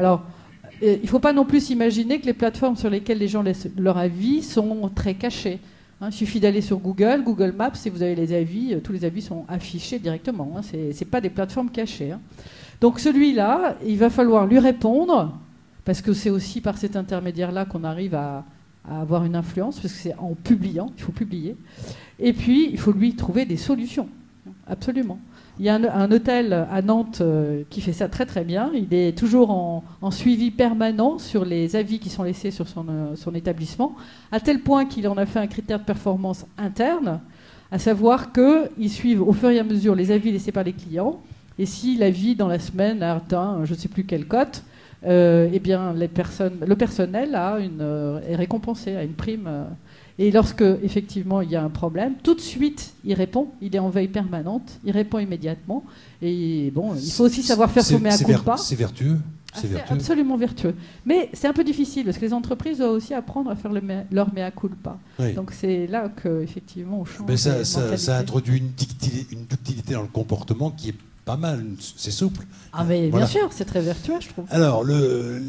Alors, il ne faut pas non plus imaginer que les plateformes sur lesquelles les gens laissent leur avis sont très cachées. Il suffit d'aller sur Google Maps, et vous avez les avis, tous les avis sont affichés directement. Ce n'est pas des plateformes cachées. Donc celui-là, il va falloir lui répondre, parce que c'est aussi par cet intermédiaire-là qu'on arrive à avoir une influence, parce que c'est en publiant, il faut publier. Et puis, il faut lui trouver des solutions, absolument. Il y a un hôtel à Nantes qui fait ça très très bien. Il est toujours en suivi permanent sur les avis qui sont laissés sur son établissement, à tel point qu'il en a fait un critère de performance interne, à savoir qu'ils suivent au fur et à mesure les avis laissés par les clients. Et si l'avis dans la semaine a atteint je ne sais plus quelle cote, eh bien le personnel est récompensé, a une prime. Et lorsque, effectivement, il y a un problème, tout de suite, il répond. Il est en veille permanente. Il répond immédiatement. Et bon, il faut aussi savoir faire son mea culpa. C'est vertueux. C'est absolument vertueux. Mais c'est un peu difficile, parce que les entreprises doivent aussi apprendre à faire leur mea culpa. Oui. Donc c'est là qu'effectivement, on change. Mais ça introduit une ductilité dans le comportement qui est pas mal, c'est souple. Ah mais voilà. Bien sûr, c'est très vertueux, je trouve. Alors,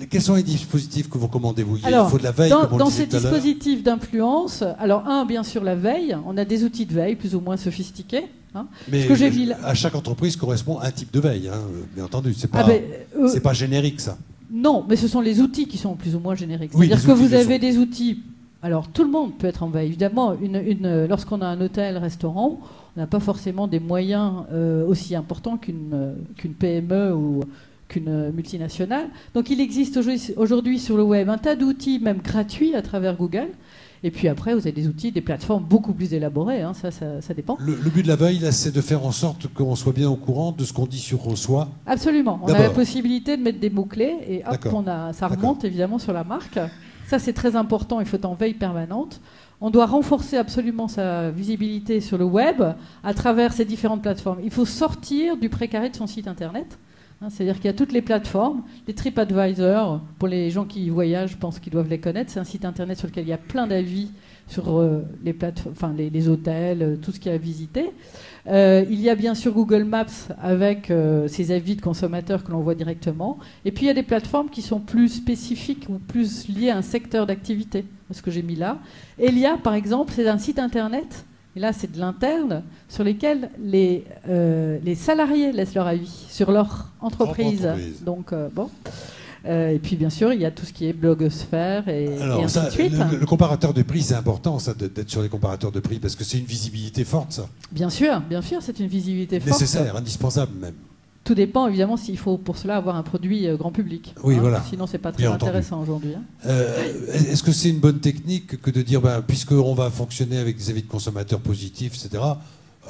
quels sont les dispositifs que vous recommandez-vous? Il faut de la veille, dans ces dispositifs d'influence, alors bien sûr la veille, on a des outils de veille plus ou moins sophistiqués. Mais à chaque entreprise correspond un type de veille, bien entendu. C'est pas générique, ça. Non, mais ce sont les outils qui sont plus ou moins génériques. C'est-à-dire que vous avez des outils. Alors, tout le monde peut être en veille. Évidemment, lorsqu'on a un hôtel-restaurant, on n'a pas forcément des moyens aussi importants qu'une PME ou qu'une multinationale. Donc, il existe aujourd'hui sur le web un tas d'outils, même gratuits, à travers Google. Et puis après, vous avez des outils, des plateformes beaucoup plus élaborées. Ça dépend. Le but de la veille, là, c'est de faire en sorte qu'on soit bien au courant de ce qu'on dit sur soi. Absolument. On a la possibilité de mettre des mots-clés et hop, ça remonte évidemment sur la marque. Ça, c'est très important. Il faut être en veille permanente. On doit renforcer absolument sa visibilité sur le web à travers ces différentes plateformes. Il faut sortir du précaré de son site internet. C'est-à-dire qu'il y a toutes les plateformes, les TripAdvisor, pour les gens qui voyagent, je pense qu'ils doivent les connaître. C'est un site internet sur lequel il y a plein d'avis sur les hôtels, tout ce qu'il y a à visiter. Il y a bien sûr Google Maps avec ses avis de consommateurs que l'on voit directement. Et puis il y a des plateformes qui sont plus spécifiques ou plus liées à un secteur d'activité, ce que j'ai mis là. Elia, par exemple, c'est un site internet. Et là, c'est de l'interne, sur lesquels les salariés laissent leur avis sur leur entreprise. Donc, et puis, bien sûr, il y a tout ce qui est blogosphère et ainsi de suite. Le comparateur de prix, c'est important, ça, d'être sur les comparateurs de prix, parce que c'est une visibilité forte, ça. Bien sûr, c'est une visibilité forte. Nécessaire, indispensable même. Tout dépend, évidemment, s'il faut pour cela avoir un produit grand public. Oui, voilà. Sinon, c'est pas très intéressant aujourd'hui. Est-ce que c'est une bonne technique que de dire, puisqu'on va fonctionner avec des avis de consommateurs positifs, etc.,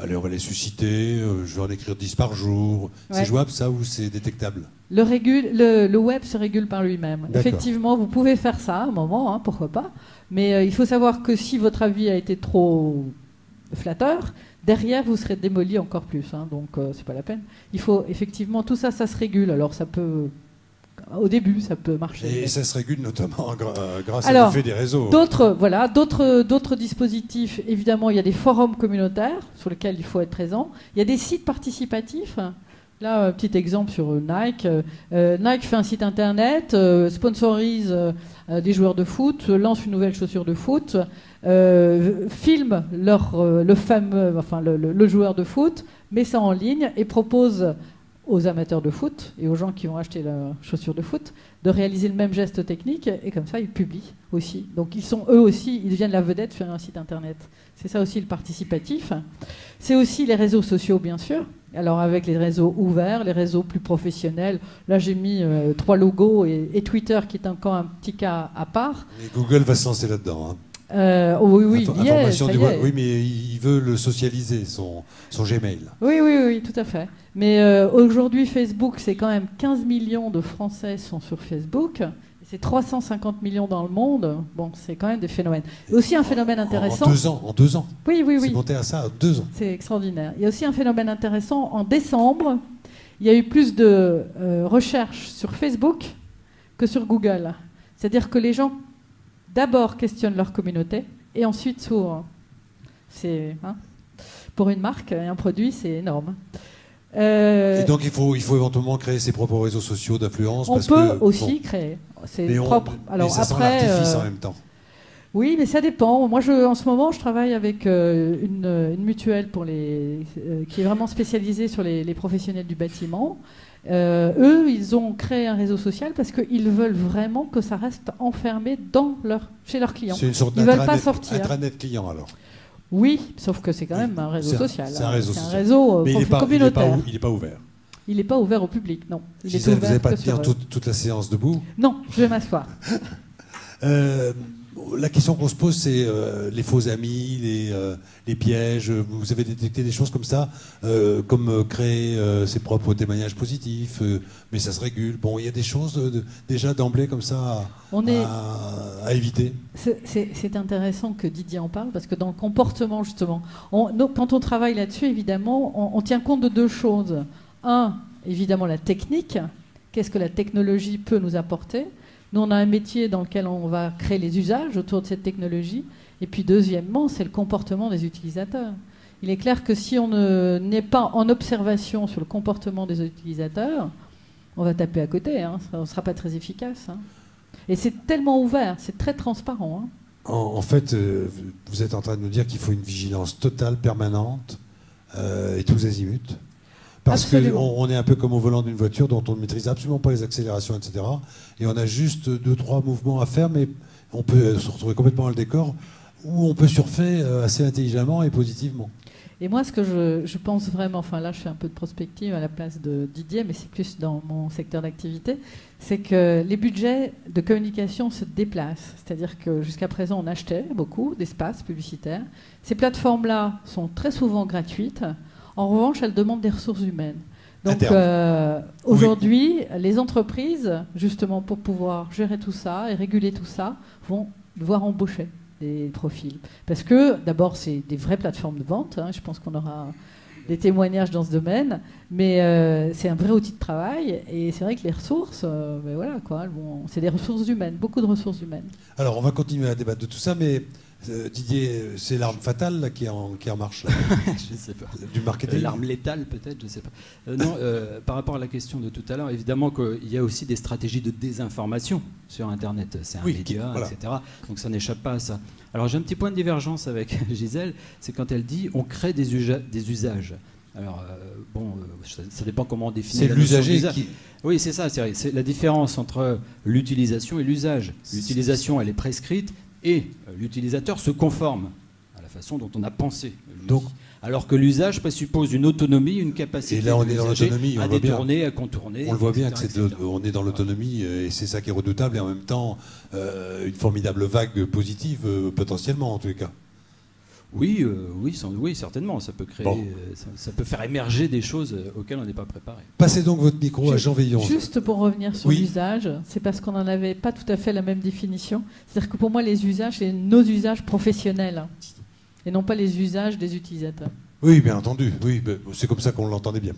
allez, on va les susciter, je vais en écrire 10 par jour. Ouais. C'est jouable, ça, ou c'est détectable? Le web se régule par lui-même. Effectivement, vous pouvez faire ça à un moment, pourquoi pas. Mais il faut savoir que si votre avis a été trop flatteur, derrière, vous serez démoli encore plus. Donc, c'est pas la peine. Il faut effectivement, tout ça, ça se régule. Alors, ça peut... Au début, ça peut marcher. Et ça se régule notamment grâce à l'effet des réseaux. D'autres dispositifs, évidemment, il y a des forums communautaires sur lesquels il faut être présent. Il y a des sites participatifs. Là, un petit exemple sur Nike. Nike fait un site internet, sponsorise des joueurs de foot, lance une nouvelle chaussure de foot, filme le joueur de foot, met ça en ligne et propose aux amateurs de foot et aux gens qui vont acheter la chaussure de foot de réaliser le même geste technique, et comme ça ils publient aussi. Donc ils deviennent la vedette sur un site internet. C'est ça aussi le participatif. C'est aussi les réseaux sociaux, bien sûr. Alors avec les réseaux ouverts, les réseaux plus professionnels, là j'ai mis 3 logos et Twitter qui est encore un petit cas à part. Et Google va se lancer là-dedans. Oui, oui, mais il veut le socialiser, son Gmail. Oui, tout à fait. Mais aujourd'hui, Facebook, c'est quand même 15 millions de Français sont sur Facebook. C'est 350 millions dans le monde. Bon, c'est quand même des phénomènes. Il y a aussi un phénomène intéressant. En 2 ans. Oui. C'est monté à ça en 2 ans. C'est extraordinaire. Il y a aussi un phénomène intéressant. En décembre, il y a eu plus de recherches sur Facebook que sur Google. C'est-à-dire que les gens d'abord questionnent leur communauté et ensuite s'ouvrent. Pour une marque et un produit, c'est énorme. Et donc il faut éventuellement créer ses propres réseaux sociaux d'influence. On peut aussi créer. C'est propre. Alors mais ça après, sent l'artifice en même temps. Oui, mais ça dépend. Moi, en ce moment, je travaille avec une mutuelle qui est vraiment spécialisée sur les professionnels du bâtiment. Eux, ils ont créé un réseau social parce qu'ils veulent vraiment que ça reste enfermé chez leurs clients. C'est une sorte ils veulent pas sortir. Intranet client alors. Oui, sauf que c'est quand même un réseau social. C'est un réseau social. Mais communautaire. Il n'est pas ouvert. Il n'est pas ouvert au public, non. Gisèle, vous n'allez pas tenir toute la séance debout? Non, je vais m'asseoir. La question qu'on se pose, c'est les faux amis, les pièges. Vous avez détecté des choses comme ça, comme créer ses propres témoignages positifs, mais ça se régule. Bon, il y a des choses déjà d'emblée comme ça à éviter. C'est intéressant que Didier en parle, parce que dans le comportement, justement, quand on travaille là-dessus, évidemment, on tient compte de deux choses. Un, évidemment, la technique. Qu'est-ce que la technologie peut nous apporter ? Nous, on a un métier dans lequel on va créer les usages autour de cette technologie. Et puis, deuxièmement, c'est le comportement des utilisateurs. Il est clair que si on n'est pas en observation sur le comportement des utilisateurs, on va taper à côté. Hein. On ne sera pas très efficace. Hein. Et c'est tellement ouvert, c'est très transparent. Hein. En fait, vous êtes en train de nous dire qu'il faut une vigilance totale, permanente, et tous azimuts. Parce qu'on est un peu comme au volant d'une voiture dont on ne maîtrise absolument pas les accélérations, etc. Et on a juste 2-3 mouvements à faire, mais on peut se retrouver complètement dans le décor, où on peut surfer assez intelligemment et positivement. Et moi, ce que je pense vraiment, enfin là je fais un peu de prospective à la place de Didier, mais c'est plus dans mon secteur d'activité, c'est que les budgets de communication se déplacent. C'est-à-dire que jusqu'à présent, on achetait beaucoup d'espaces publicitaires. Ces plateformes-là sont très souvent gratuites. En revanche, elles demandent des ressources humaines. Donc aujourd'hui, les entreprises, justement pour pouvoir gérer tout ça et réguler tout ça, vont devoir embaucher des profils. Parce que d'abord, c'est des vraies plateformes de vente. Hein, je pense qu'on aura des témoignages dans ce domaine. Mais c'est un vrai outil de travail. Et c'est vrai que les ressources, ben voilà, quoi, c'est des ressources humaines, beaucoup de ressources humaines. Alors, on va continuer à débattre de tout ça, mais... Didier, c'est l'arme fatale là, qui est en marche là. Je ne sais pas. Du marketing. L'arme létale peut-être, je ne sais pas. Non, par rapport à la question de tout à l'heure, évidemment qu'il y a aussi des stratégies de désinformation sur Internet. C'est un média, voilà. Etc. Donc ça n'échappe pas à ça. Alors j'ai un petit point de divergence avec Gisèle, c'est quand elle dit on crée des usages. Alors, ça dépend comment on définit. C'est l'usager qui... Oui, c'est ça. C'est la différence entre l'utilisation et l'usage. L'utilisation, elle est prescrite. Et l'utilisateur se conforme à la façon dont on a pensé. Donc, alors que l'usage présuppose une autonomie, une capacité et là, on est dans l'autonomie, à détourner, à contourner. On le voit bien on est dans l'autonomie et c'est ça qui est redoutable et en même temps une formidable vague positive potentiellement en tous les cas. Oui, certainement. Ça peut créer, ça peut faire émerger des choses auxquelles on n'est pas préparé. Passez donc votre micro à Jean Veillon. Juste pour revenir sur l'usage, c'est parce qu'on n'en avait pas tout à fait la même définition. C'est-à-dire que pour moi, les usages, c'est nos usages professionnels et non pas les usages des utilisateurs. Oui, bien entendu. Oui, c'est comme ça qu'on l'entendait bien.